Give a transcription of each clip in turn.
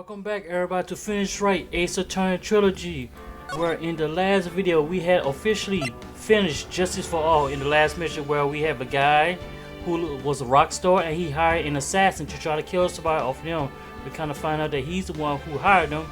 Welcome back everybody to Phoenix Wright Ace Attorney Trilogy, where in the last video we had officially finished Justice for All in the last mission, where we have a guy who was a rock star and he hired an assassin to try to kill somebody off him. We kind of find out that he's the one who hired him,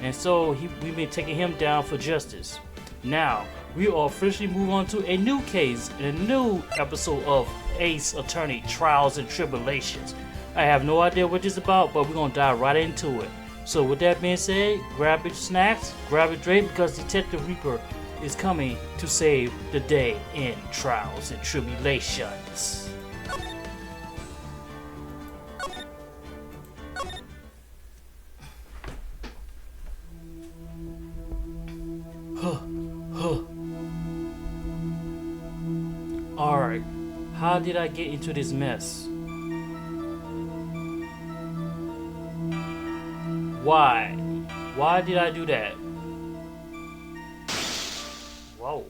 and so we've been taking him down for justice. Now we are officially move on to a new case in a new episode of Ace Attorney Trials and Tribulations. I have no idea what this is about, but we're gonna dive right into it. So with that being said, grab your snacks, grab your drink, because Detective Reaper is coming to save the day in Trials and Tribulations. Alright, how did I get into this mess? Why? Why did I do that? Whoa.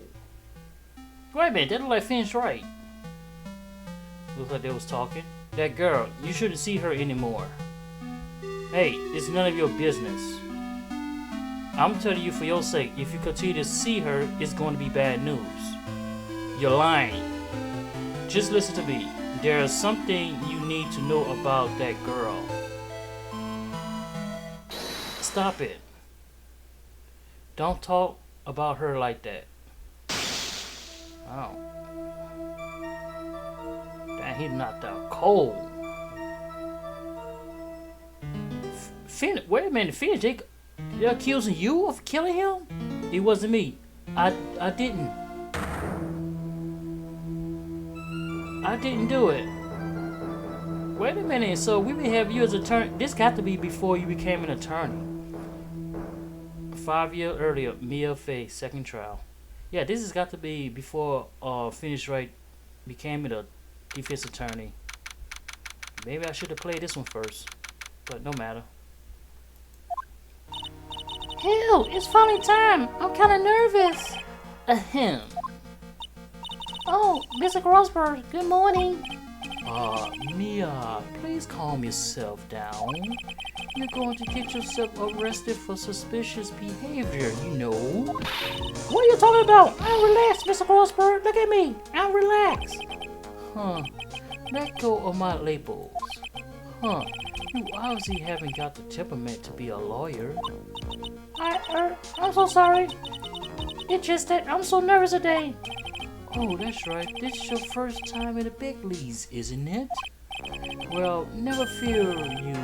Wait a minute, that looked like Phoenix Wright. Looks like they was talking. That girl, you shouldn't see her anymore. Hey, it's none of your business. I'm telling you for your sake, if you continue to see her, it's going to be bad news. You're lying. Just listen to me. There is something you need to know about that girl. Stop it. Don't talk about her like that. Oh. Damn, he knocked out cold. Wait a minute, Phoenix, they're accusing you of killing him? It wasn't me. I didn't do it. Wait a minute, so we may have you as attorney. This got to be before you became an attorney. 5 years earlier, Mia Fey, second trial. Yeah, this has got to be before Phoenix Wright became a defense attorney. Maybe I should have played this one first, but no matter. Hell, it's finally time. I'm kind of nervous. Ahem. Oh, Mr. Grossberg, good morning. Mia, please calm yourself down. You're going to get yourself arrested for suspicious behavior, you know. What are you talking about? I'm relaxed, Mr. Grossberg. Look at me. I'm relaxed. Huh. Let go of my labels. Huh. You obviously haven't got the temperament to be a lawyer. I'm so sorry. It's just that I'm so nervous today. Oh, that's right. This is your first time in the big leagues, isn't it? Well, never fear you,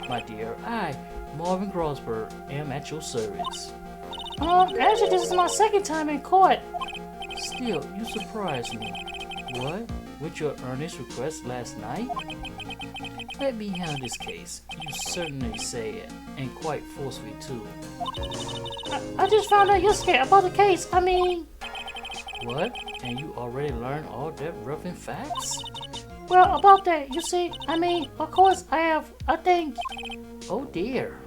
my dear. I, Marvin Grossberg, am at your service. Actually, this is my second time in court. Still, you surprised me. What? With your earnest request last night? Let me handle this case. You certainly say it, and quite forcefully too. I just found out yesterday about the case. I mean... What? And you already learned all that roughing facts? Well, about that, you see, I mean, of course I think... Oh dear.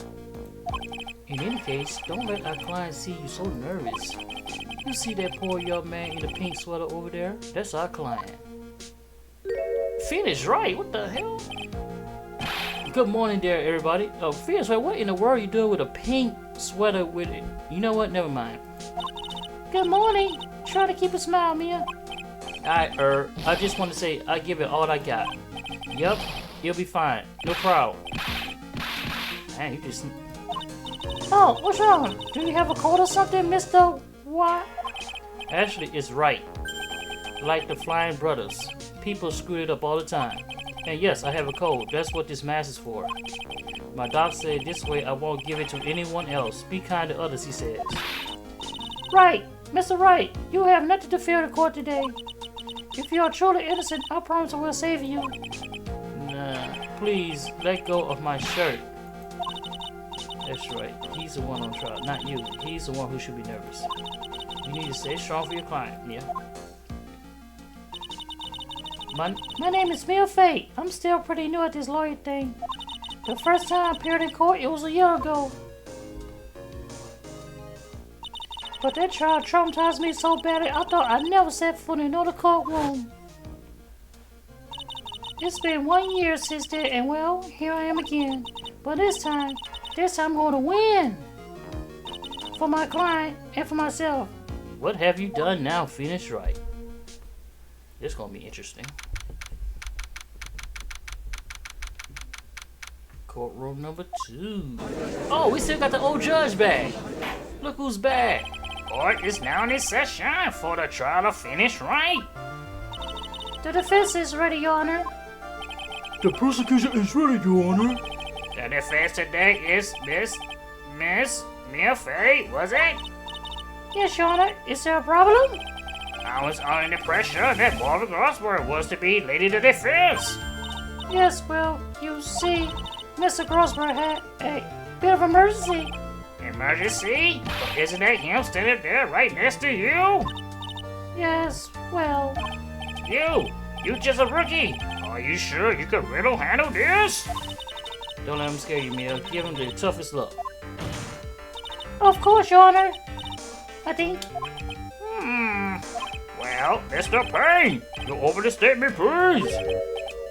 In any case, don't let our client see you so nervous. You see that poor young man in the pink sweater over there? That's our client. Phoenix Wright, what the hell? Good morning there, everybody. Oh, Phoenix Wright, what in the world are you doing with a pink sweater with it? You know what? Never mind. Good morning. Try to keep a smile, Mia. I just want to say I give it all I got. Yep, you'll be fine. No problem. Man, you just... Oh, what's wrong? Do you have a cold or something, Mr. What? Actually, it's right. Like the Flying Brothers. People screw it up all the time. And yes, I have a cold. That's what this mask is for. My doc said this way I won't give it to anyone else. Be kind to others, he says. Right. Mr. Wright, you have nothing to fear in court today. If you are truly innocent, I promise I will save you. Nah, please let go of my shirt. That's right. He's the one on trial, not you. He's the one who should be nervous. You need to stay strong for your client, Mia. My name is Mia Fay. I'm still pretty new at this lawyer thing. The first time I appeared in court, it was a year ago. But that trial traumatized me so badly, I thought I'd never set foot in another courtroom. It's been 1 year since then, and well, here I am again. But this time, This time I'm going to win. For my client and for myself. What have you done now, Phoenix Wright? This is gonna be interesting. Courtroom number 2. Oh, we still got the old judge back. Look who's back. Court is now in session for the trial of Phoenix Wright. The defense is ready, Your Honor. The prosecution is ready, Your Honor. The defense today is Miss Mia Fey, was it? Yes, Your Honor. Is there a problem? I was under the pressure that Barbara Grossberg was to be lady of the defense. Yes, well, you see, Mr. Grossberg had a bit of emergency. Emergency? But isn't that him standing there right next to you? Yes, well, You just a rookie. Are you sure you can really handle this? Don't let him scare you, Mia. Give him the toughest luck. of course, Your Honor. I think. Well, Mr. Payne, you over the statement, please.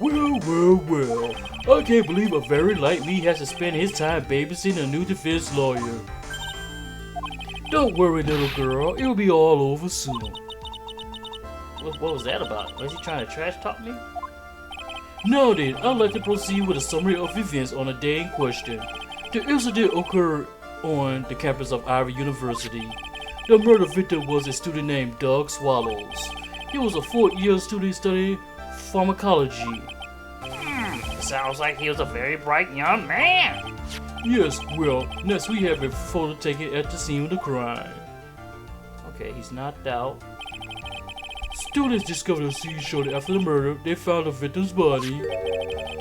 Well. I can't believe a very light Lee has to spend his time babysitting a new defense lawyer. Don't worry, little girl. It'll be all over soon. What was that about? Was he trying to trash talk me? Now then, I'd like to proceed with a summary of events on the day in question. The incident occurred on the campus of Ivy University. The murder victim was a student named Doug Swallows. He was a 4th-year student studying pharmacology. Sounds like he was a very bright young man. Yes, well, next we have a photo taken at the scene of the crime. Okay, he's knocked out. Students discovered a scene shortly after the murder. They found the victim's body,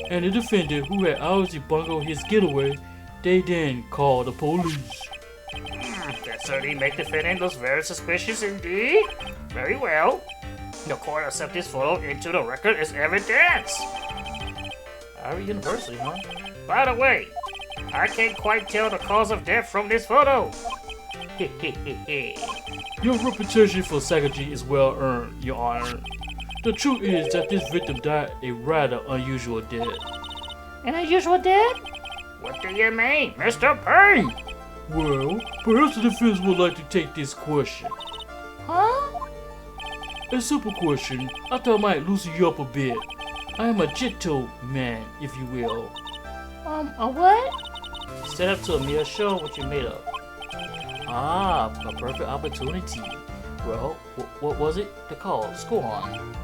and the defendant, who had obviously bungled his getaway, they then called the police. That certainly make the defendant look very suspicious indeed. Very well. The court accepts this photo into the record as evidence. Ivy University, huh? By the way, I can't quite tell the cause of death from this photo. Your reputation for saccaging is well earned, Your Honor. The truth is that this victim died a rather unusual death. An unusual death? What do you mean, Mr. Payne? Well, perhaps the defense would like to take this question. Huh? A simple question. I thought I might loosen you up a bit. I am a gentleman, if you will. A what? Step up to me, show what you're made of. Ah, a perfect opportunity. Well, what was it? The call. Go on.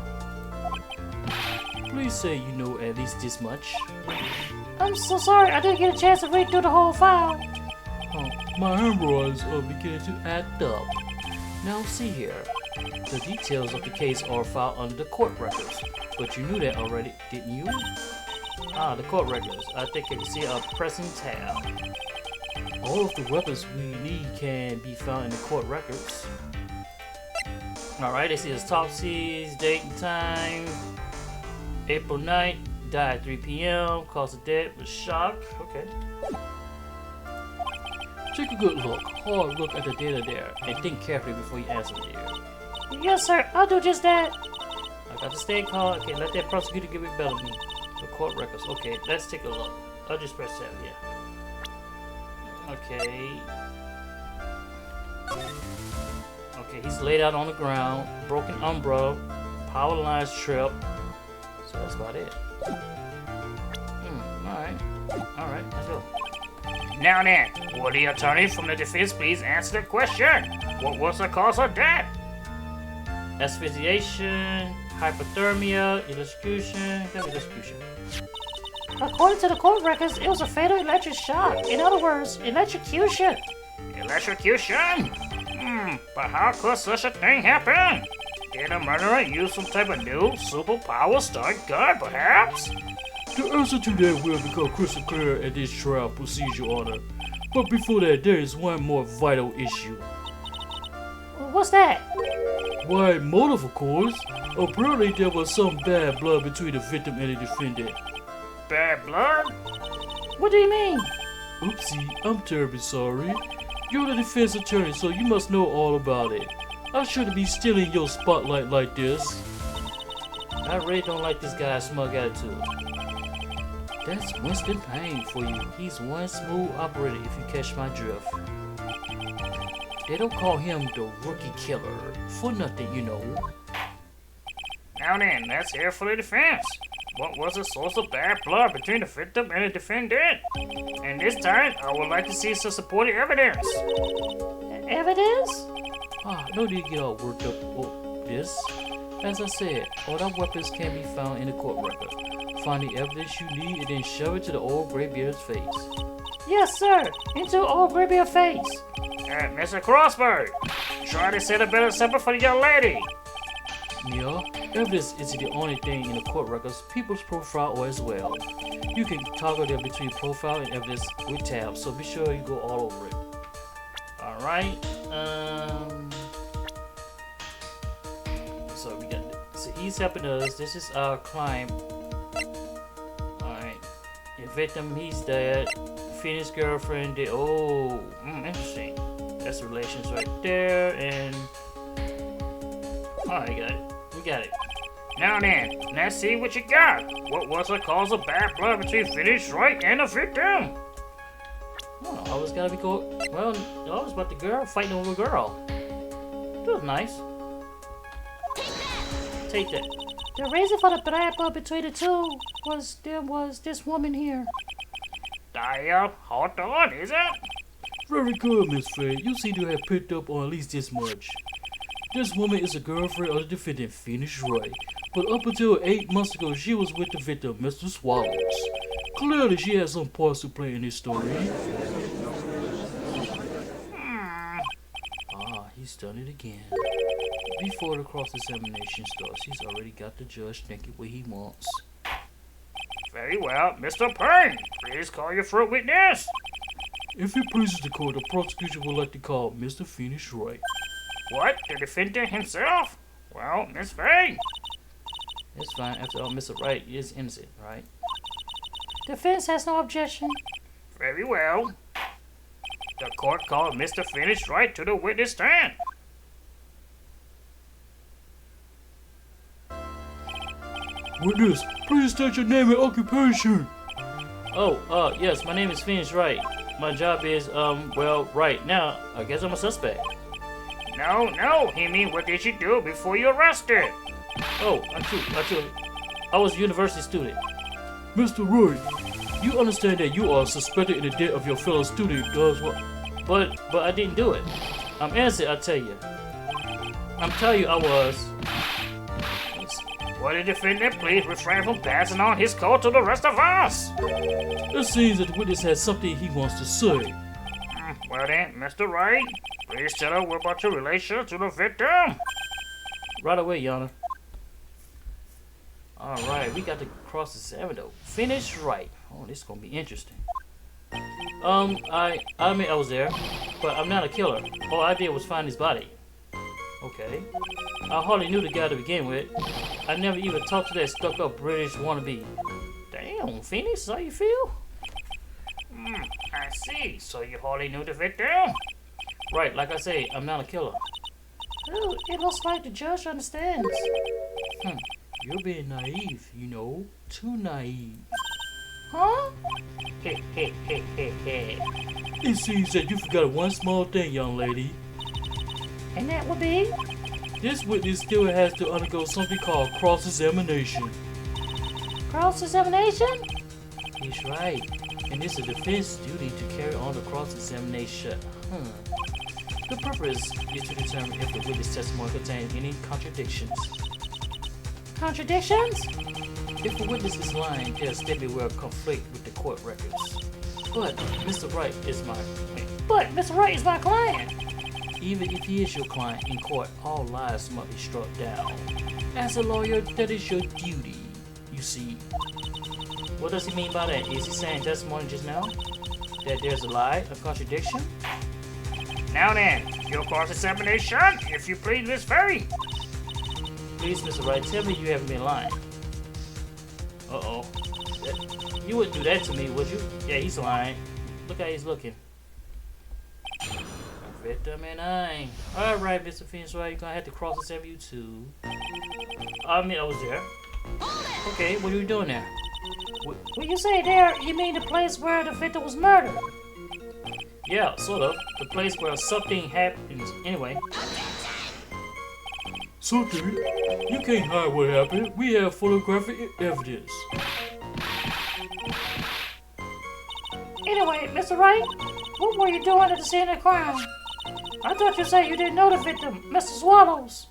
Please say you know at least this much. I'm so sorry, I didn't get a chance to read through the whole file. Oh, my hemorrhoids are beginning to act up. Now see here. The details of the case are filed under the court records. But you knew that already, didn't you? Ah, the court records. I think I can see a pressing tab. All of the weapons we need can be found in the court records. Alright, this is autopsies, date and time. April 9th, died at 3 p.m. Cause of death was shock. Okay. Take a good look, hard look at the data there, and think carefully before you answer there. Yes, sir, I'll do just that. I got the state card. Okay, let that prosecutor give it better to me. The court records. Okay, let's take a look. I'll just press that, yeah. Okay. Okay, he's laid out on the ground. Broken umbrella. Power lines trip. So that's about it. Alright. Alright, let's go. Now then, will the attorney from the defense please answer the question? What was the cause of death? Asphyxiation, hypothermia, electrocution. Electrocution. According to the court records, it was a fatal electric shock. In other words, electrocution. Electrocution? But how could such a thing happen? Did the murderer use some type of new superpower stun gun, perhaps? The answer to that will become crystal clear at this trial procedure, Honor. But before that, there is one more vital issue. What's that? Why, motive, of course. Apparently, there was some bad blood between the victim and the defendant. Bad blood? What do you mean? Oopsie, I'm terribly sorry. You're the defense attorney, so you must know all about it. I shouldn't be stealing your spotlight like this. I really don't like this guy's smug attitude. That's Winston Payne for you. He's one smooth operator if you catch my drift. They don't call him the rookie killer for nothing, you know. Now then, let's hear for the defense. What was the source of bad blood between the victim and the defendant? And this time, I would like to see some supporting evidence. Evidence? No need to get all worked up over this. As I said, all our weapons can be found in the court record. Find the evidence you need and then shove it to the old graybeard's face. Yes, sir. Into old graybeard face. Mr. Crossbird, try to set a better example for the young lady. Yeah, evidence isn't the only thing in the court records. People's profile or as well. You can toggle them between profile and evidence with tabs, so be sure you go all over it. Alright, so we got, so he's helping us. This is our client. Alright, the victim, he's dead. Phoenix girlfriend, interesting. That's the relations right there, and alright, got it. We got it. Now then, let's see what you got. What was the cause of bad blood between Phoenix Wright and the victim? Oh, I was gotta be well, I was about the girl fighting over a girl. That was nice. Take that. The reason for the bad blood between the two was there was this woman here. Hold on, is it? Very good, Miss Faye. You seem to have picked up on at least this much. This woman is a girlfriend of the defendant, Phoenix Wright. But up until 8 months ago, she was with the victim, Mr. Swallows. Clearly, she has some parts to play in this story. He's done it again. Before the cross-examination starts, he's already got the judge thinking what he wants. Very well, Mr. Payne, please call your first witness. If it pleases the court, the prosecution would like to call Mr. Phoenix Wright. What? The defendant himself? Well, Miss Faye. That's fine. After all, Mr. Wright is innocent, right? Defense has no objection. Very well. The court called Mr. Phoenix Wright to the witness stand. Witness, please state your name and occupation. Yes, my name is Phoenix Wright. My job is, right now, I guess I'm a suspect. No, he mean what did you do before you arrested? Oh, I was a university student. Mr. Wright, you understand that you are suspected in the death of your fellow student, does what? But I didn't do it. I'm innocent, I tell you. I'm telling you I was. Will the defendant please refrain from passing on his code to the rest of us? It seems that the witness has something he wants to say. Well then, Mr. Wright, please tell us about your relation to the victim. Right away, Your Honor. Alright, we got to cross-examine though. Phoenix Wright. Oh, this is gonna be interesting. I admit I was there, but I'm not a killer. All I did was find his body. Okay. I hardly knew the guy to begin with. I never even talked to that stuck-up British wannabe. Damn, Phoenix, is that how you feel? I see. So you hardly knew the victim? Right, like I say, I'm not a killer. Ooh, it looks like the judge understands. You're being naive, you know. Too naive. Huh? It seems that you forgot one small thing, young lady. And that would be? This witness still has to undergo something called cross-examination. Cross-examination? He's right. And it's a defense duty to carry on the cross-examination. The purpose is to determine if the witness testimony contains any contradictions. Contradictions? If the witness is lying, their statement will conflict with the court records. But Mr. Wright is my client. But Mr. Wright is my client. Even if he is your client in court, all lies must be struck down. As a lawyer, that is your duty, you see. What does he mean by that? Is he saying testimony just now? That there's a lie, a contradiction? Now then, your cross-examination, if you please, Miss Faye. Please, Mr. Wright, tell me you haven't been lying. Uh-oh. You wouldn't do that to me, would you? Yeah, he's lying. Look how he's looking. Victim and I. Alright, Mr. Phoenix Wright, you're gonna have to cross-examine you too. I mean, I was there. Okay, what are you doing there? When you say there, you mean the place where the victim was murdered? Yeah, sort of. The place where something happens. Anyway. Something? You can't hide what happened. We have photographic evidence. Anyway, Mr. Wright, what were you doing at the scene of the crime? I thought you said you didn't know the victim, Mr. Swallows.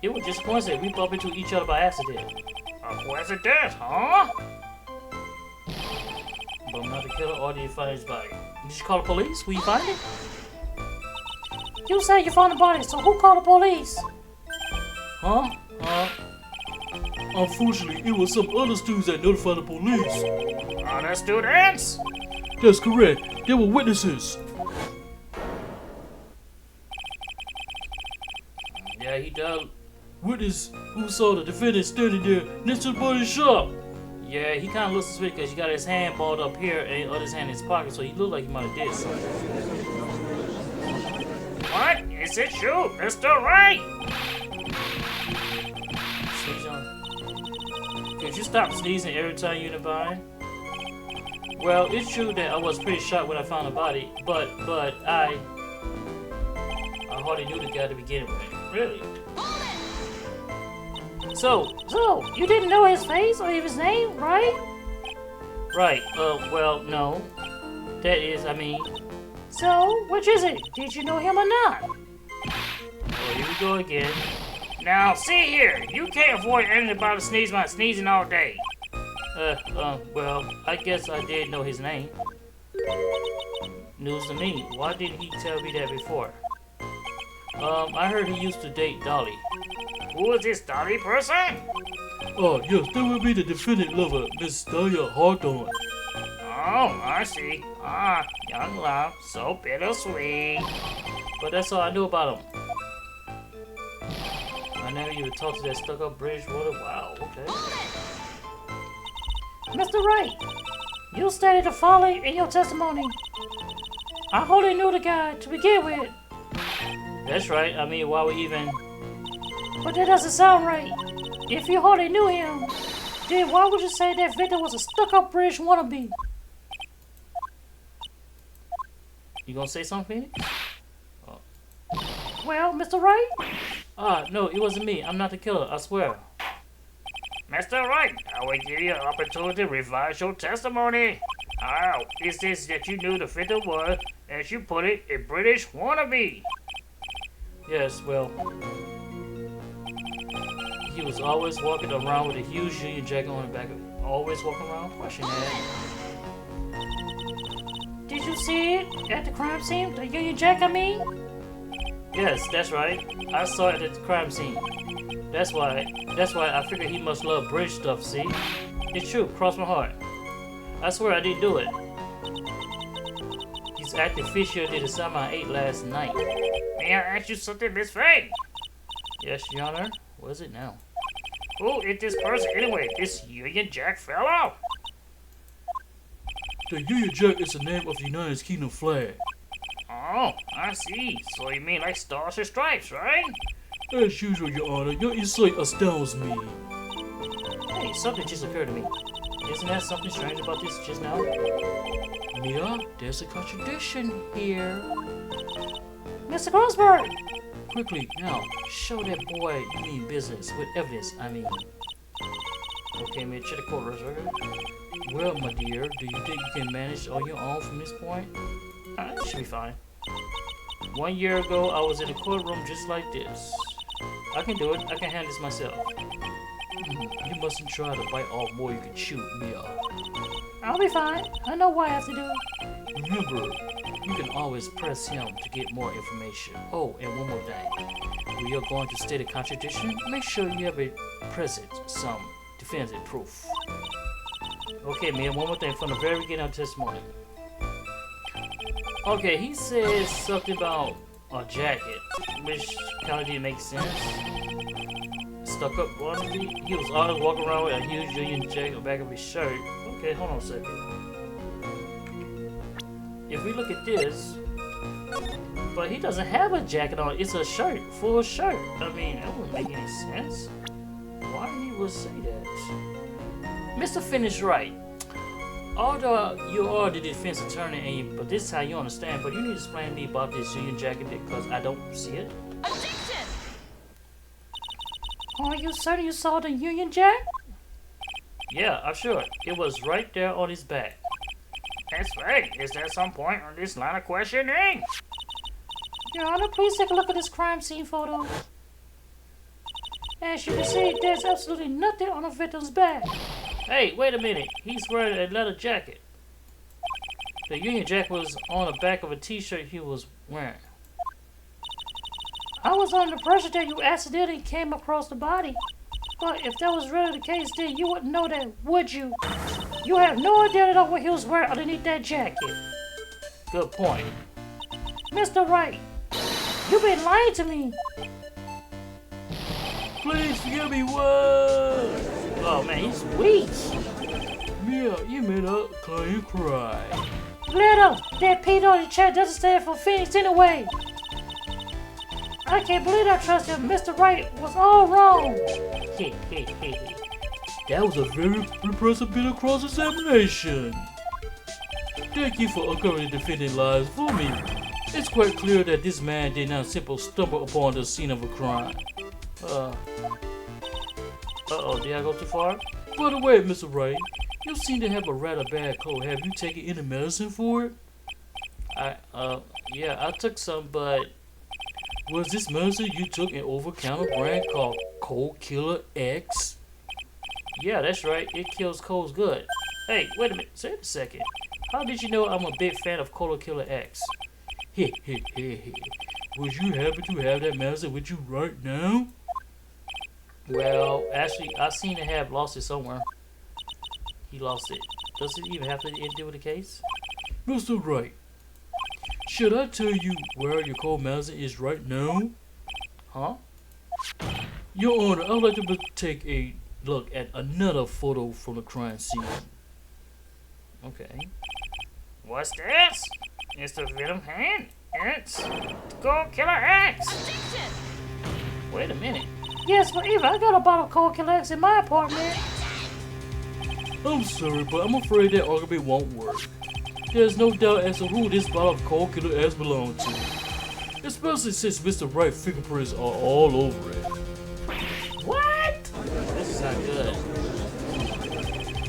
It was just a coincidence. We bumped into each other by accident. A coincidence, huh? But I'm not the killer or did you find his body? Did you call the police? Will you find it? You say you found the body, so who called the police? Huh? Unfortunately, it was some other students that notified the police. Other students? That's correct. They were witnesses. Yeah, he died. Witness who saw the defendant standing there next to the body shop. Yeah, he kind of looks suspicious because he got his hand balled up here and the other hand in his pocket, so he looked like he might have did something. What? Is it you, Mr. Wright? Sneeze on. Could you stop sneezing every time you're in a bind? Well, it's true that I was pretty shocked when I found the body, but I hardly knew the guy to begin with. Really? So, you didn't know his face or his name, right? right, well, no. That is, I mean... So, which is it? Did you know him or not? Oh, here we go again. Now, see here. You can't avoid anybody sneezing by sneezing all day. Well, I guess I did know his name. News to me. Why didn't he tell me that before? I heard he used to date Dolly. Who is this Dolly person? Oh, yes, that would be the defendant lover, Miss Dahlia Hawthorne. Oh, I see. Ah, young love, so bittersweet. But that's all I knew about him. I never even talked to that stuck-up Bridgewater. Wow, okay. Mr. Wright, you stated the following in your testimony. I hardly knew the guy to begin with. That's right. I mean, why would even... But that doesn't sound right. If you hardly knew him, then why would you say that victim was a stuck-up British wannabe? You gonna say something, Phoenix? Oh. Well, Mr. Wright? No, it wasn't me. I'm not the killer, I swear. Mr. Wright, I will give you an opportunity to revise your testimony. How is this that you knew the victim was, as you put it, a British wannabe? Yes, well... He was always walking around with a huge Union Jack on the back of it. Always walking around? Question that. Did you see it at the crime scene? The Union Jack, I mean? Yes, that's right. I saw it at the crime scene. That's why I figured he must love British stuff, see? It's true, cross my heart. I swear I didn't do it. He's acting fishier than the salmon I ate last night. May I ask you something, Miss Faye? Yes, Your Honor. What is it now? Who is this person anyway? This Union Jack fellow? The Union Jack is the name of the United Kingdom flag. Oh, I see. So you mean like Stars and Stripes, right? As usual, Your Honor, your insight astounds me. Hey, something just occurred to me. Isn't that something strange about this just now? Mia, there's a contradiction here. Mr. Grossberg! Quickly, now, show that boy you mean business with evidence, I mean. Okay, man, check the court record. Well, my dear, do you think you can manage on your own from this point? It should be fine. 1 year ago, I was in a courtroom just like this. I can do it. I can handle this myself. You mustn't try to bite off more you can chew, Mia. I'll be fine. I know what I have to do. Remember, you can always press him to get more information. Oh, and one more thing. When you're going to state a contradiction, make sure you have present some definitive proof. Okay, man, one more thing from the very beginning of testimony. Okay, he says something about a jacket, which kind of didn't make sense. Stuck up wannabe. He was always walking around with a huge Union Jack on the back of his shirt. Okay, hold on a second. If we look at this, but he doesn't have a jacket on. It's a shirt, full shirt. I mean, that wouldn't make any sense. Why he would say that? Mr. Phoenix Wright, although you are the defense attorney, but this is how you understand, but you need to explain to me about this Union Jacket because I don't see it. Objection! Are you certain you saw the Union Jack? Yeah, I'm sure. It was right there on his back. That's right. Is there some point on this line of questioning? Your Honor, please take a look at this crime scene photo. As you can see, there's absolutely nothing on the victim's back. Hey, wait a minute. He's wearing a leather jacket. The Union Jack was on the back of a t-shirt he was wearing. I was under the impression that you accidentally came across the body. But if that was really the case, then you wouldn't know that, would you? You have no idea at what he was wearing underneath that jacket. Good point. Mr. Wright, you've been lying to me. Please forgive me, what? Oh man, he's weak. Yeah, you made a client cry. Little, that P on your chat doesn't stand for Phoenix anyway. I can't believe I trusted Mr. Wright was all wrong. That was a very impressive bit of cross-examination. Thank you for uncovering the defendant lies for me. It's quite clear that this man did not simply stumble upon the scene of a crime. Uh-oh, did I go too far? By the way, Mr. Wright, you seem to have a rather bad cold. Have you taken any medicine for it? Yeah, I took some, but... Was this medicine you took an over-counter brand called Cold Killer X? Yeah, that's right. It kills colds good. Hey, wait a minute. Wait a second. How did you know I'm a big fan of Cold Killer X? Would you happen to have that medicine with you right now? Well, actually, I seem to have lost it somewhere. He lost it. Does it even have to do with the case? Mr. Wright, should I tell you where your cold medicine is right now? Huh? Your Honor, I'd like to take a look at another photo from the crime scene. Okay. What's this? It's the Venom hand. It's Cold Killer X. Objection! Wait a minute. Yes, but Eva, I got a bottle of Cold Killer X in my apartment. I'm sorry, but I'm afraid that argument won't work. There's no doubt as to who this bottle of Cold Killer X belongs to. Especially since Mr. Wright's fingerprints are all over it. What? This is not good.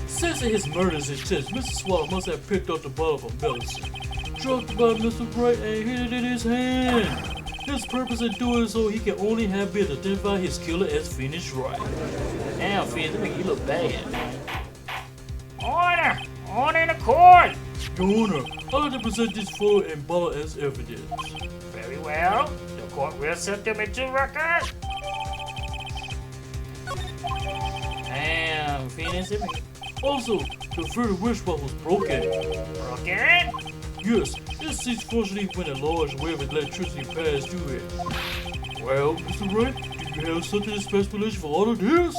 Since his murder's intent, Mr. Swallow must have picked up the bottle of medicine, drugged by Mr. Wright, and hid it in his hand. His purpose in doing so, he can only have been to identify his killer as Phoenix Wright. Damn, Phoenix, that make you look bad. Order! Order in the court! Your Honor, I'd like to present this photo and bottle as evidence. Very well. The court will set them into record. Damn, Phoenix, it make... Also, the further wish bottle was broken. Broken? Yes, it ceased functioning when a large wave of electricity passed through it. Well, Mr. Wright, do you have something explanation for all of this?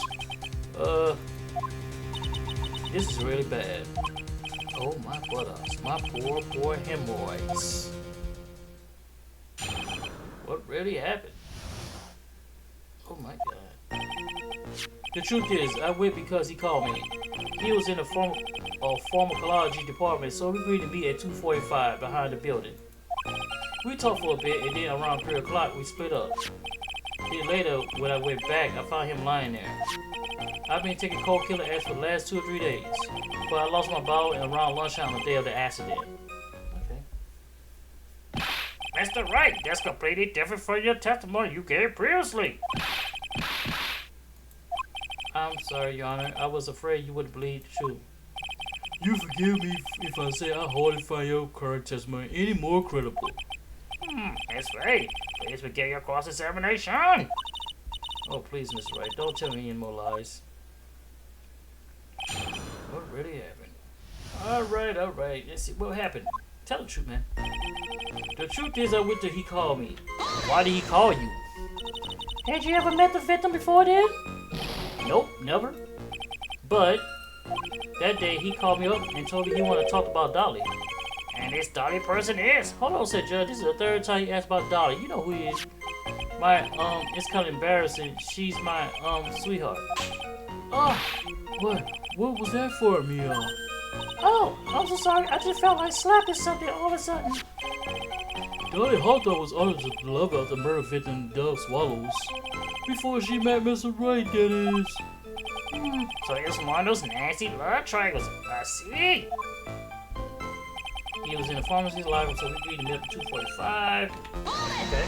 This is really bad. Oh my buttocks, my poor hemorrhoids. What really happened? Oh my god. The truth is, I went because he called me. He was in the pharmacology department, so we agreed to meet at 2:45 behind the building. We talked for a bit, and then around 3 o'clock, we split up. Then later, when I went back, I found him lying there. I've been taking Cold Killer X for the last 2 or 3 days, but I lost my bottle around lunchtime on the day of the accident. Okay. Mr. Wright, that's completely different from your testimony you gave previously. I'm sorry, Your Honor. I was afraid you wouldn't believe the truth. You forgive me if I say I hardly find your current testimony any more credible. That's right. Please begin your cross-examination. Oh, please, Mr. Wright, don't tell me any more lies. What really happened? All right. Let's see what happened. Tell the truth, man. The truth is, I went till he called me. Why did he call you? Had you ever met the victim before then? Nope, never. But that day he called me up and told me he wanted to talk about Dolly. And this Dolly person is. Hold on, said Judge. This is the third time he asked about Dolly. You know who he is. It's kind of embarrassing. She's my sweetheart. Ah, what was that for, Mia? Oh, I'm so sorry. I just felt like slapping something all of a sudden. Dolly Hawthorne was honored to love out the murder victim Dove Swallows. Before she met Mr. Wright, that is. So it's one of those nasty love triangles. I see. He was in the pharmacy's life until we agreed to meet at 2:45. Okay.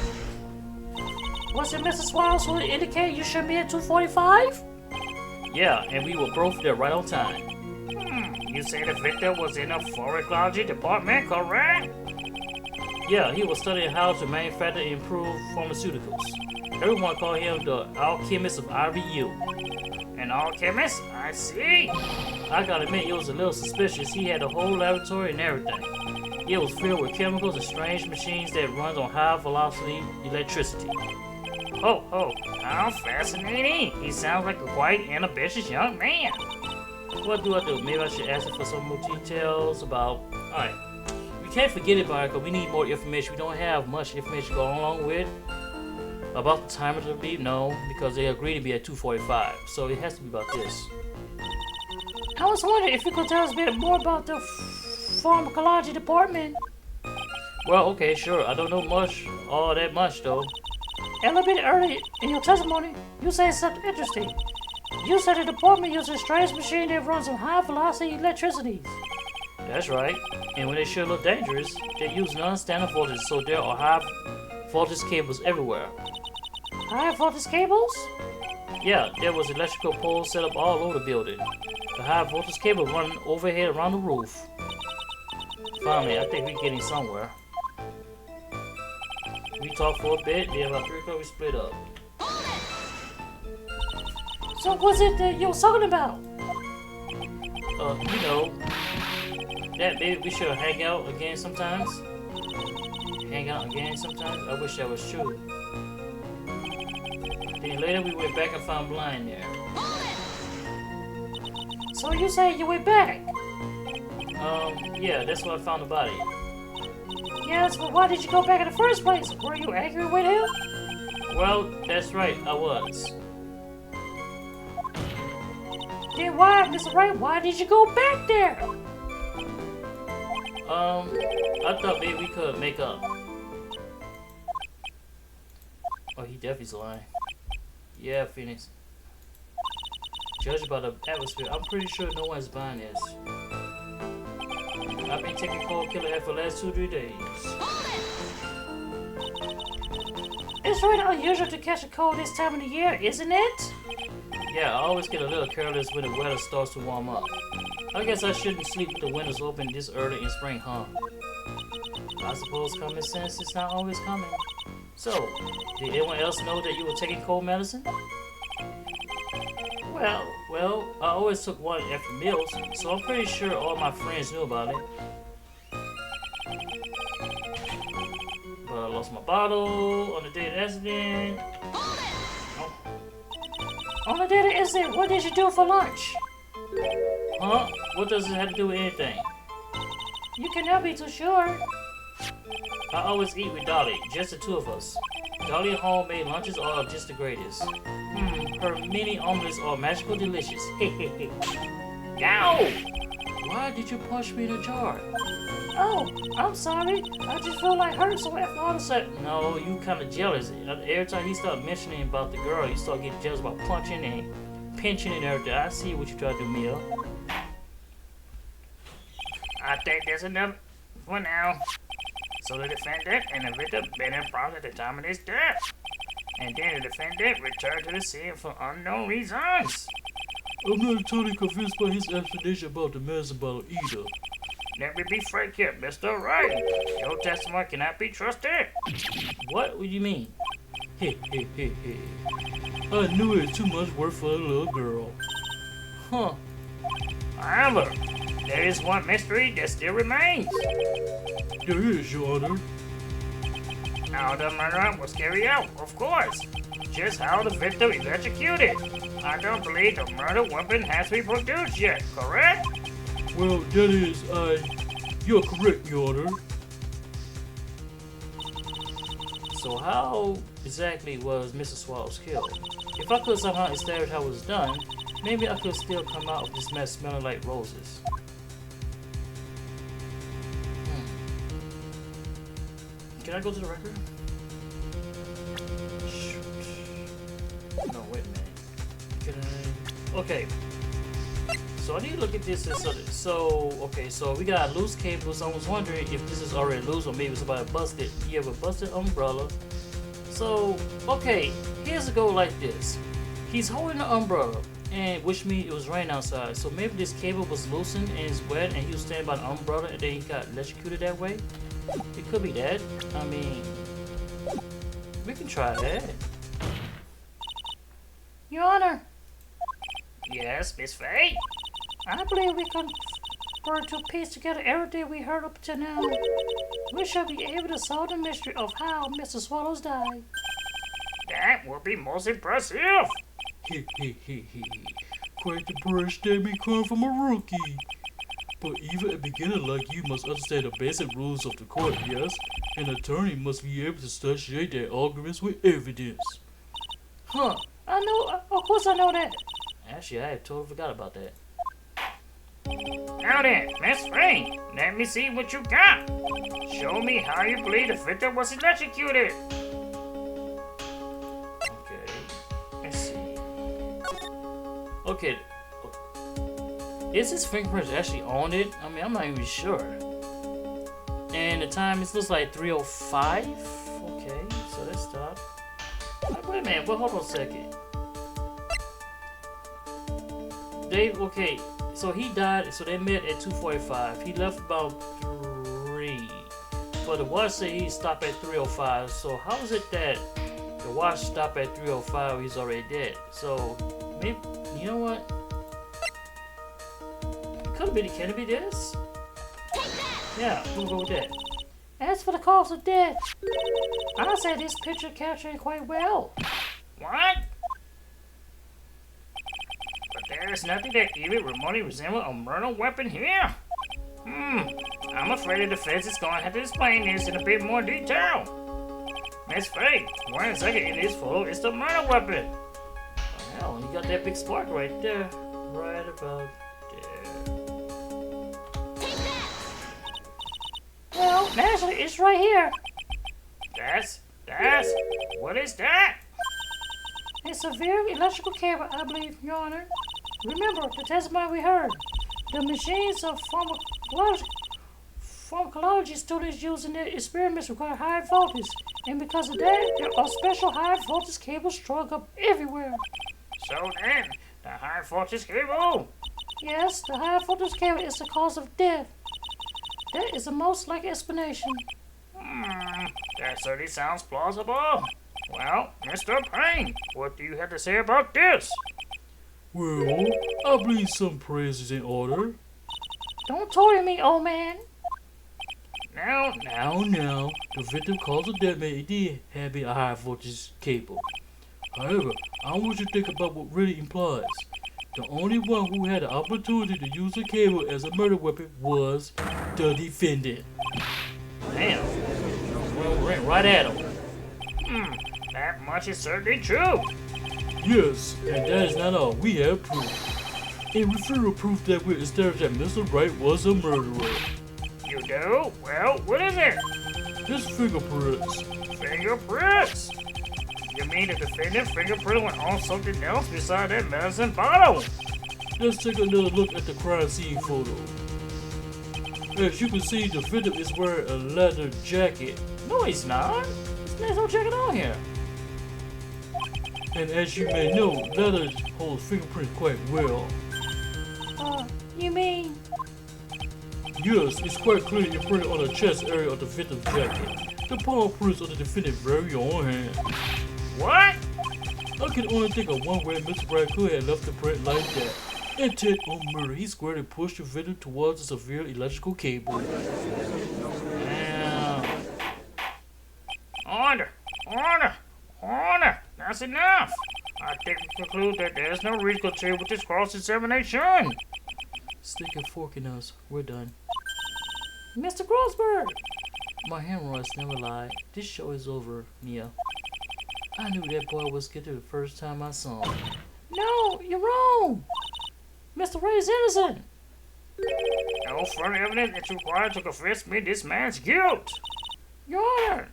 Was it Mrs. Swallows who indicated you should be at 2:45? Yeah, and we were both there right on time. You say the victim was in the pharmacology department, correct? Yeah, he was studying how to manufacture and improve pharmaceuticals. Everyone called him the alchemist of IVU. An alchemist? I see. I gotta admit, it was a little suspicious. He had a whole laboratory and everything. It was filled with chemicals and strange machines that runs on high velocity electricity. Oh, how fascinating. He sounds like a quite ambitious young man. What do I do? Maybe I should ask him for some more details about... Alright. We can't forget about it because we need more information. We don't have much information going along with about the time of the beat. No, because they agreed to be at 2:45. So it has to be about this. I was wondering if you could tell us a bit more about the pharmacology department. Well, okay, sure. I don't know all that much though. A little bit early in your testimony, you said something interesting. You said the department uses a strange machine that runs on high velocity electricity. That's right. And when they sure look dangerous, they use non-standard voltage, so there are high voltage cables everywhere. High voltage cables? Yeah, there was electrical poles set up all over the building. The high voltage cable running overhead around the roof. Finally, I think we're getting somewhere. We talked for a bit, then about 3 o'clock we split up. So what's it that you were talking about? You know, that maybe we should hang out again sometimes. I wish that was true. Then later we went back and found Blind there. So you say you went back? Yeah, that's where I found the body. Yes, but why did you go back in the first place? Were you angry with him? Well, that's right, I was. Then why, Mr. Wright, why did you go back there? I thought maybe we could make up. Oh, he definitely's lying. Yeah, Phoenix. Judged by the atmosphere, I'm pretty sure no one's buying this. I've been taking cold killer F for the last 2-3 days. It's really unusual to catch a cold this time of the year, isn't it? Yeah, I always get a little careless when the weather starts to warm up. I guess I shouldn't sleep with the windows open this early in spring, huh? I suppose common sense is not always common. So, did anyone else know that you were taking cold medicine? Well, I always took one after meals, so I'm pretty sure all my friends knew about it. But I lost my bottle on the day of the accident. Oh. On the day of the incident, what did you do for lunch? Huh? What does it have to do with anything? You cannot be too sure. I always eat with Dolly, just the two of us. Dolly homemade lunches are just the greatest. Her mini omelets are magical delicious. Ow! Why did you punch me in the jar? Oh, I'm sorry. I just feel like hurt, so after all of a sudden. No, you kind of jealous. Every time he start mentioning about the girl, you start getting jealous about punching and pinching and everything. I see what you try to do, Mia. I think that's enough for now. So the defendant and the victim been in problem at the time of his death. And then the defendant returned to the scene for unknown reasons. I'm not totally convinced by his explanation about the medicine bottle either. Let me be frank here, Mr. Wright. Your testimony cannot be trusted. What do you mean? I knew it was too much work for a little girl. Huh. However, there is one mystery that still remains. There is, Your Honor. How the murder was carried out, of course. Just how the victim is executed. I don't believe the murder weapon has been produced yet, correct? Well, that is, you're correct, Your Honor. So how exactly was Mrs. Swallows killed? If I could somehow establish how it was done, Maybe I could still come out of this mess smelling like roses. Can I go to the record? Shoot. No, wait a minute. Can I? Okay. So I need to look at this as okay, so we got loose cables. I was wondering if this is already loose or maybe somebody busted. You have a busted umbrella. So, okay, here's a go like this. He's holding the umbrella, and which means it was raining outside. So maybe this cable was loosened and it's wet, and he was standing by the umbrella, and then he got electrocuted that way. It could be that. I mean, we can try that. Your Honor, Yes, Miss Faye? I believe we can to piece together everything we heard up to now. We shall be able to solve the mystery of how Mr. Swallows died. That will be most impressive. Quite the brush that may come from a rookie. But even a beginner like you must understand the basic rules of the court, yes? An attorney must be able to substantiate their arguments with evidence. Huh. I know, of course I know that. Actually, I had totally forgot about that. Now then, Miss Faye, let me see what you got. Show me how you believe the victim was electrocuted. Okay, let's see. Okay, is his fingerprints actually on it? I mean, I'm not even sure. And the time, it looks like 3:05. Okay, so let's stop. Wait a minute, hold on a second. Okay, so he died, so they met at 2:45. He left about 3. But the watch said he stopped at 3:05. So how is it that the watch stopped at 3:05? He's already dead. So maybe, you know what? Can it be this? Yeah, we'll go with that. As for the cause of death, I say this picture captured it quite well. What? But there is nothing that even remotely resembles a murder weapon here. I'm afraid the defense is going to have to explain this in a bit more detail. Miss Faye, one second in this photo is the murder weapon. Oh, hell, you got that big spark right there. Right about there. Well, actually, it's right here. What is that? It's a very electrical cable, I believe, Your Honor. Remember the testimony we heard. The machines of pharmacology students use in their experiments require high voltage, and because of that, there are special high voltage cables strung up everywhere. So then, the high voltage cable. Yes, the high voltage cable is the cause of death. That is the most likely explanation. That certainly sounds plausible. Well, Mr. Payne, what do you have to say about this? Well, I believe some praise is in order. Don't torture me, old man. Now, the victim caused of death may indeed have been a high voltage cable. However, I want you to think about what really implies. The only one who had the opportunity to use the cable as a murder weapon was the defendant. Damn, went right at him. That much is certainly true. Yes, and that is not all. We have proof. A referral proof that will establish that Mr. Wright was a murderer. You do? Well, what is it? His fingerprints. Fingerprints? You mean the defendant's fingerprint went on something else beside that medicine bottle? Let's take another look at the crime scene photo. As you can see, the victim is wearing a leather jacket. No, he's not. There's no jacket on here. And as you may know, leather holds fingerprints quite well. You mean? Yes, it's quite clearly imprinted on the chest area of the victim's jacket. The palm prints of the defendant's very own hand. What? I can only think of one way Mr. Wright could have left the print like that. Intent on murder. He squarely pushed the victim towards the severe electrical cable. Now, Order! That's enough! I think we conclude that there's no reason to continue with this cross-examination. Stick a fork in us. We're done. Mr. Grossberg! My hemorrhoids never lie. This show is over, Mia. I knew that boy was guilty the first time I saw him. No, you're wrong! Mr. Wright is innocent. No further evidence is required to convince me this man's guilt. Your Honor.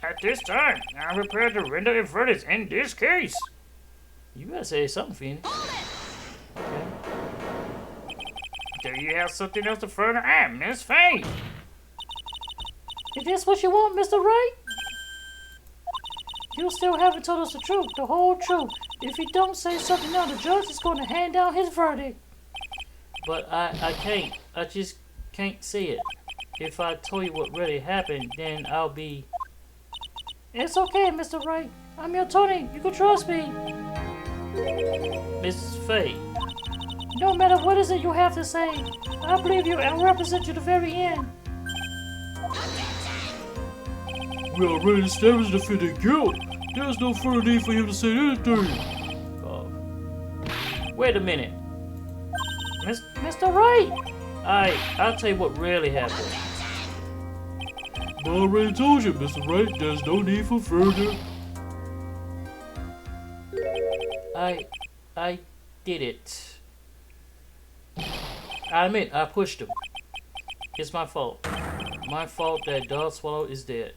At this time, I am prepared to render a verdict in this case. You gotta say something, Phoenix. Do you have something else to further add, Miss Faye? Is this what you want, Mr. Wright? You still haven't told us the truth, the whole truth. If you don't say something now, the judge is going to hand down his verdict. But I can't. I just can't say it. If I told you what really happened, then I'll be... It's okay, Mr. Wright. I'm your Tony. You can trust me. Mrs. Faye. No matter what is it you have to say, I believe you and represent you to the very end. We already established the defendant guilt. There's no further need for him to say anything. Wait a minute. Mr. Wright! I'll tell you what really happened. I already told you, Mr. Wright, there's no need for further. I did it. I admit, I pushed him. It's my fault. My fault that Dog Swallow is dead.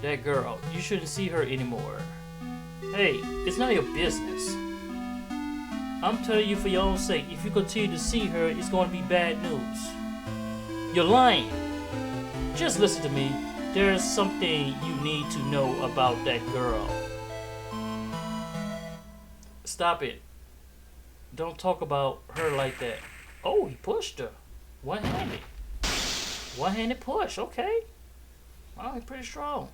That girl, you shouldn't see her anymore. Hey, it's none of your business. I'm telling you for your own sake, if you continue to see her, it's going to be bad news. You're lying. Just listen to me. There's something you need to know about that girl. Stop it. Don't talk about her like that. Oh, he pushed her. One-handed. One-handed push, okay. Wow, he's pretty strong.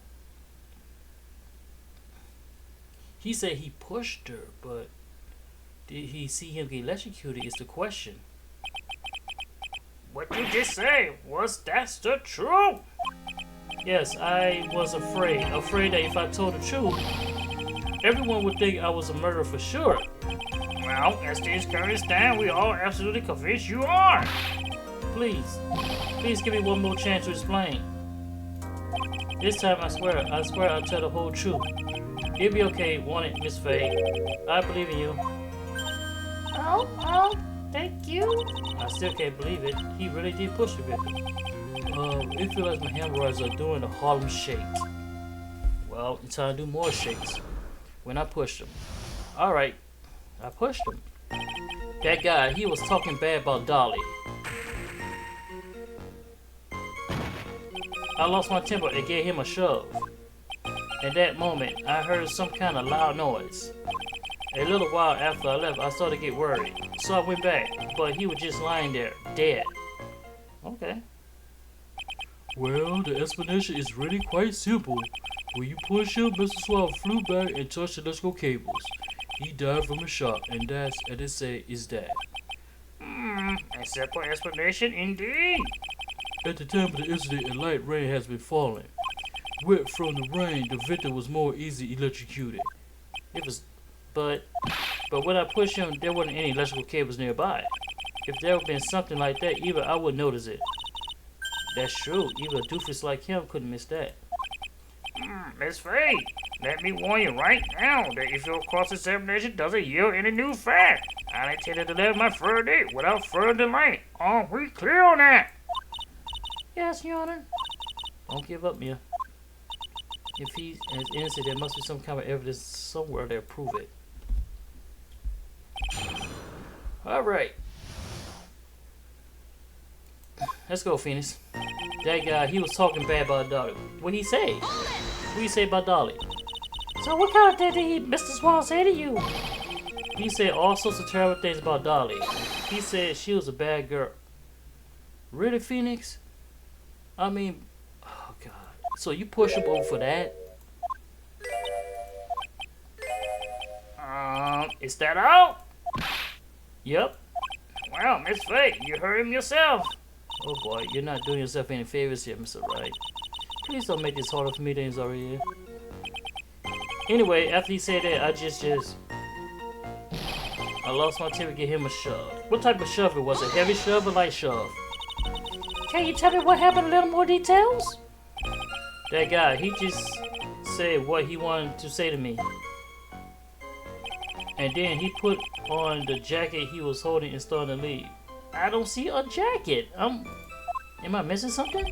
He said he pushed her, but did he see him get electrocuted is the question. What you just say, was that the truth? Yes, I was afraid that if I told the truth, everyone would think I was a murderer for sure. Well, as things currently stand, we all absolutely convinced you are. Please give me one more chance to explain. This time I swear I'll tell the whole truth. It'll be okay, won't it, Miss Faye? I believe in you. Oh, thank you. I still can't believe it. He really did push the victim. It feels like my hemorrhoids are doing a Harlem shake. Well, it's time to do more shakes. When I pushed him. Alright, I pushed him. That guy, he was talking bad about Dolly. I lost my temper and gave him a shove. At that moment, I heard some kind of loud noise. A little while after I left, I started to get worried. So I went back, but he was just lying there, dead. Okay. Well, the explanation is really quite simple. When you push him, Mr. Swallow flew back and touched the electrical cables. He died from a shock, and that's, as they say, is that. A simple explanation indeed. At the time of the incident, a light rain has been falling. Wet from the rain, the victim was more easily electrocuted. It was, but when I pushed him, there wasn't any electrical cables nearby. If there had been something like that, even I would notice it. That's true. Even a doofus like him couldn't miss that. Miss Faye, let me warn you right now that if your cross-examination doesn't yield any new fact, I intend to deliver my verdict without further delay. Are we clear on that? Yes, Your Honor. Don't give up, Mia. If he's as innocent, there must be some kind of evidence somewhere that prove it. Alright. Let's go, Phoenix. That guy, he was talking bad about Dolly. What'd he say? What'd he say about Dolly? So what kind of thing did Mr. Swallow say to you? He said all sorts of terrible things about Dolly. He said she was a bad girl. Really, Phoenix? I mean, oh God. So you push him over for that? Is that all? Yep. Well, Miss Faye, you heard him yourself. Oh boy, you're not doing yourself any favors here, Mr. Wright. Please don't make this harder for me than it's already is. Anyway, after he said that, I lost my temper to give him a shove. What type of shove it was? A heavy shove or light shove? Can you tell me what happened in a little more details? That guy, he just say what he wanted to say to me. And then he put on the jacket he was holding and started to leave. I don't see a jacket. Am I missing something?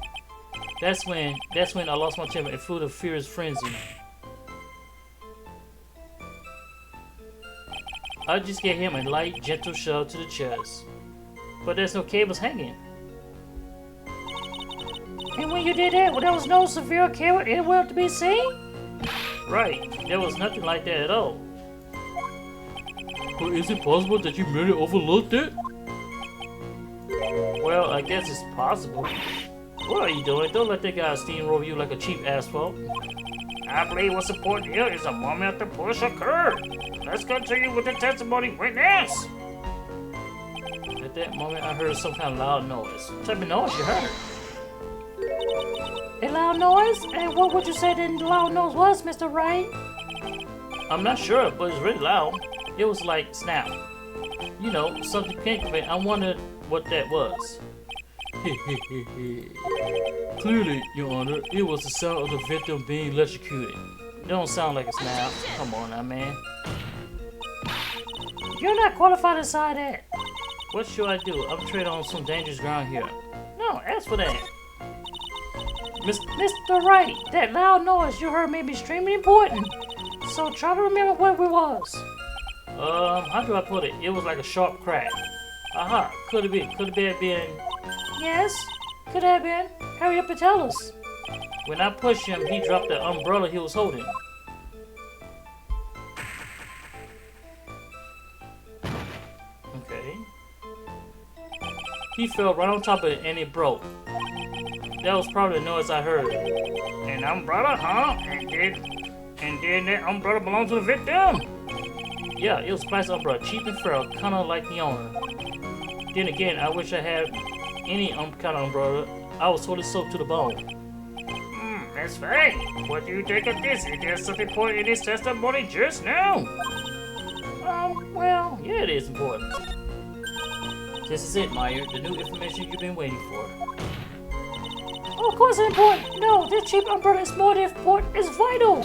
That's when I lost my temper and flew to furious frenzy. I just gave him a light, gentle shove to the chest. But there's no cables hanging. And when you did that, there was no severe cable anywhere to be seen? Right, there was nothing like that at all. But is it possible that you merely overlooked it? Well, I guess it's possible. What are you doing? Don't let that guy steamroll you like a cheap asphalt. I believe what's important here is a moment the push occurred. Let's continue with the testimony witness. At that moment, I heard some kind of loud noise. What type of noise you heard? A loud noise? And what would you say the loud noise was, Mr. Wright? I'm not sure, but it's really loud. It was like snap. You know, something pink of it. I wondered what that was. Clearly, Your Honor, It was the sound of the victim being electrocuted. It don't sound like a snap. Come on now, man. You're not qualified to decide that. What should I do? I'm treading on some dangerous ground here. No, ask for that. Mr. Wright, that loud noise you heard may be extremely important. So try to remember what it was. How do I put it? It was like a sharp crack. Aha, could it have been Yes? Could have been. Hurry up and tell us. when I pushed him, he dropped the umbrella he was holding. Okay. He fell right on top of it and it broke. That was probably the noise I heard. An umbrella, huh? And did that umbrella belong to the victim? Yeah, it was Spice umbrella, cheap and frail, kinda like the owner. Then again, I wish I had any kind of umbrella. I was totally soaked to the bone. That's fine. What do you think of this? Is there something important in his testimony just now? Well, Yeah, it is important. This is it, Meyer, the new information you've been waiting for. of course it's important. No, this cheap umbrella is more than important. It's vital.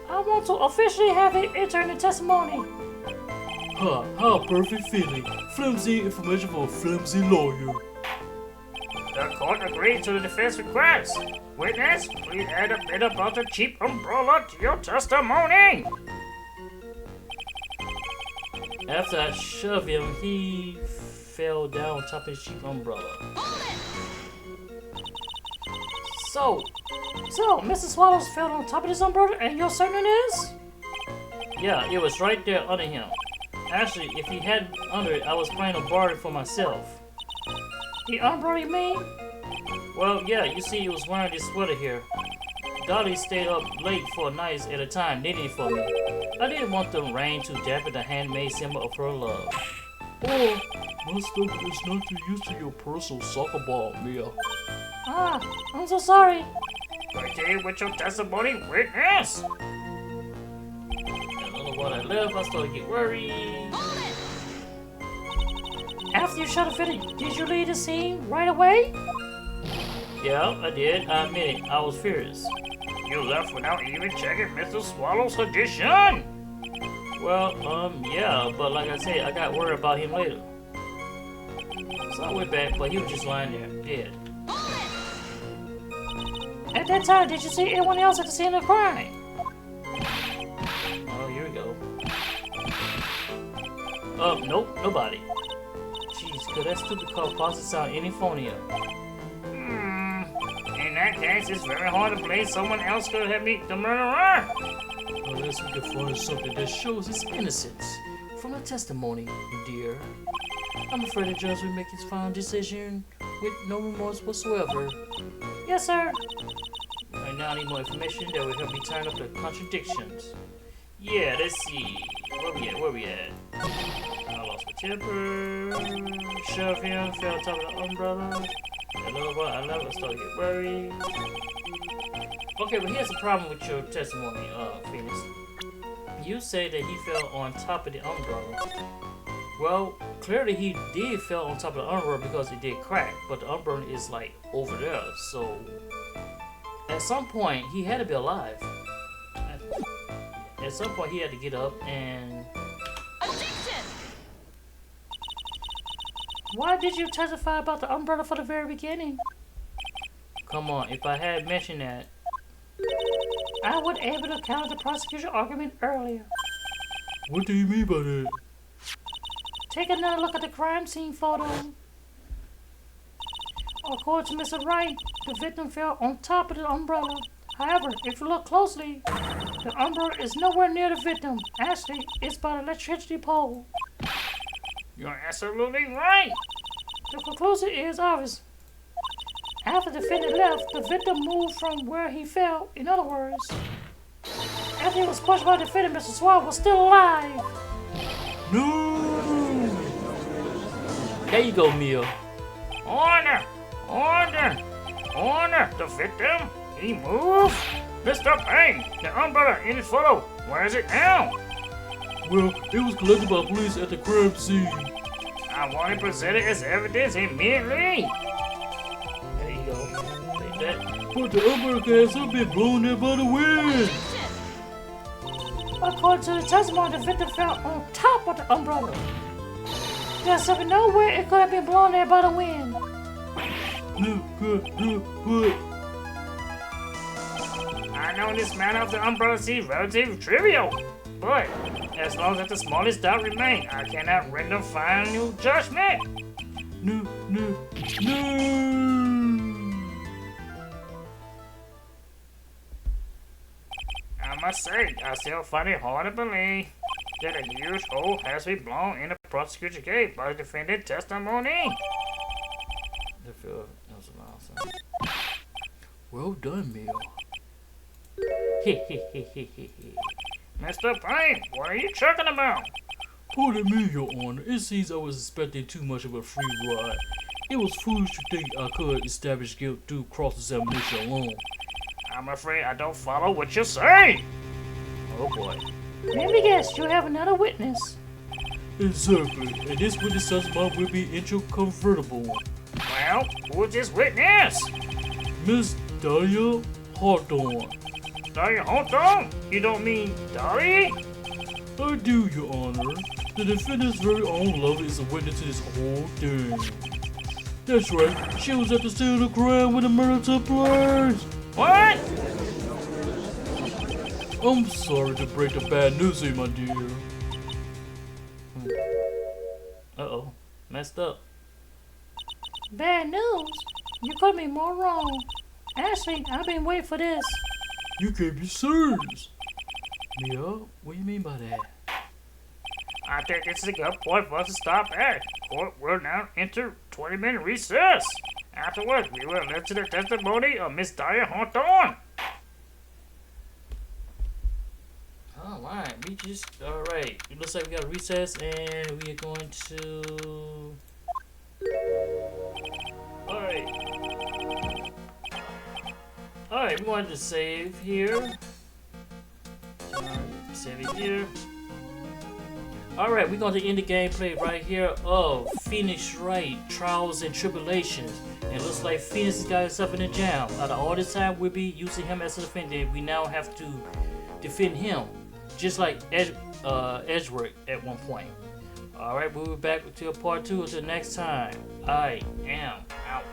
I want to officially have it enter in the testimony. Ha, how perfect feeling. Flimsy information for a flimsy lawyer. The court agreed to the defense request. Witness, please add a bit about the cheap umbrella to your testimony. After I shoved him, he fell down on top of his cheap umbrella. So, Mr. Swallows fell on top of this umbrella, and you're certain it is? Yeah, it was right there under him. Actually, if he hadn't under it, I was planning to borrow it for myself. The umbrella, you mean? Well, yeah, you see, he was wearing this sweater here. Dolly stayed up late for nights at a time knitting for me. I didn't want the rain to dampen the handmade symbol of her love. Oh, my stomach is not too used to your personal soccer ball, Mia. Ah, I'm so sorry. Continue with your testimony, witness. A little while I left, I started to get worried. After you shot a video, did you leave the scene right away? Yeah, I did. I admit it. I was furious. You left without even checking Mr. Swallow's condition. Well, yeah, but like I said, I got worried about him later. So I went back, but he was just lying there, dead. At that time, did you see anyone else at the scene of the crime? Oh, here we go. Nope, nobody. Jeez, could that stupid call possibly sound any phonier? In that case, it's very hard to believe someone else could have been the murderer. Unless we can find something that shows his innocence. From the testimony, dear. I'm afraid the judge will make his final decision with no remorse whatsoever. Yes, sir. Right now I need more information that will help me turn up the contradictions. Yeah, let's see. Where we at? I lost my temper. Shove him, fell on top of the umbrella. A little while I left, I started to get worried. Okay, but here's the problem with your testimony, Phoenix. You say that he fell on top of the umbrella. Well, clearly he did fell on top of the umbrella because it did crack, but the umbrella is like over there, so at some point he had to be alive. at some point he had to get up and... Why did you testify about the umbrella from the very beginning? Come on, if I had mentioned that... I would able to counter the prosecution argument earlier. What do you mean by that? Take another look at the crime scene photo. According to Mr. Wright, the victim fell on top of the umbrella. However, if you look closely, the umbrella is nowhere near the victim. Actually, it's by the electricity pole. You're absolutely right. The conclusion is obvious. After the defendant left, the victim moved from where he fell. In other words, after he was pushed by the defendant, Mr. Swab was still alive. No! There you go, Mia. Order! Order! Order! The victim? He moved? Mr. Payne, the umbrella in his photo. Where is it now? Well, it was collected by police at the crime scene. I want it presented as evidence immediately. There you go. Take that. But the umbrella has been blown there by the wind. According to the testimony, the victim fell on top of the umbrella. There's simply no way it could have been blown there by the wind. Look. I know this matter of the umbrella seems relatively trivial, but as long as the smallest doubt remains, I cannot render final judgment. No. I must say, I still find it hard to believe that a huge hole has been blown in the prosecution case by the defendant's testimony. That was awesome. Well done, Mia. Mr. Payne, what are you talking about? Pardon me, Your Honor. It seems I was expecting too much of a free ride. It was foolish to think I could establish guilt through cross-examination alone. I'm afraid I don't follow what you're saying. Oh boy. Let me guess, you have another witness. Exactly, and this witness testimony will be incontrovertible. Well, who is this witness? Miss Dahlia Hawthorne. Dolly, hold on. You don't mean Dolly? I do, Your Honor. The defendant's very own lover is a witness to this whole thing. That's right, she was at the scene of the crime when the murder took place. What? I'm sorry to break the bad news to you, my dear. Uh-oh. Messed up. Bad news? You couldn't be more wrong. Actually, I've been waiting for this. You can't be serious. Mia, what do you mean by that? I think this is a good point for us to stop at. Court will now enter 20-minute recess. Afterwards, we will listen to the testimony of Miss Dahlia Hawthorne. Alright, alright. It looks like we got a recess and we are going to... Alright, we wanted to save here. Save it here. Alright, we're going to end the gameplay right here of Phoenix Wright Trials and Tribulations. And it looks like Phoenix has got himself in a jam. Out of all this time we'll be using him as a defendant, we now have to defend him. Just like Edgeworth at one point. Alright, we'll be back to part 2 until next time. I am out.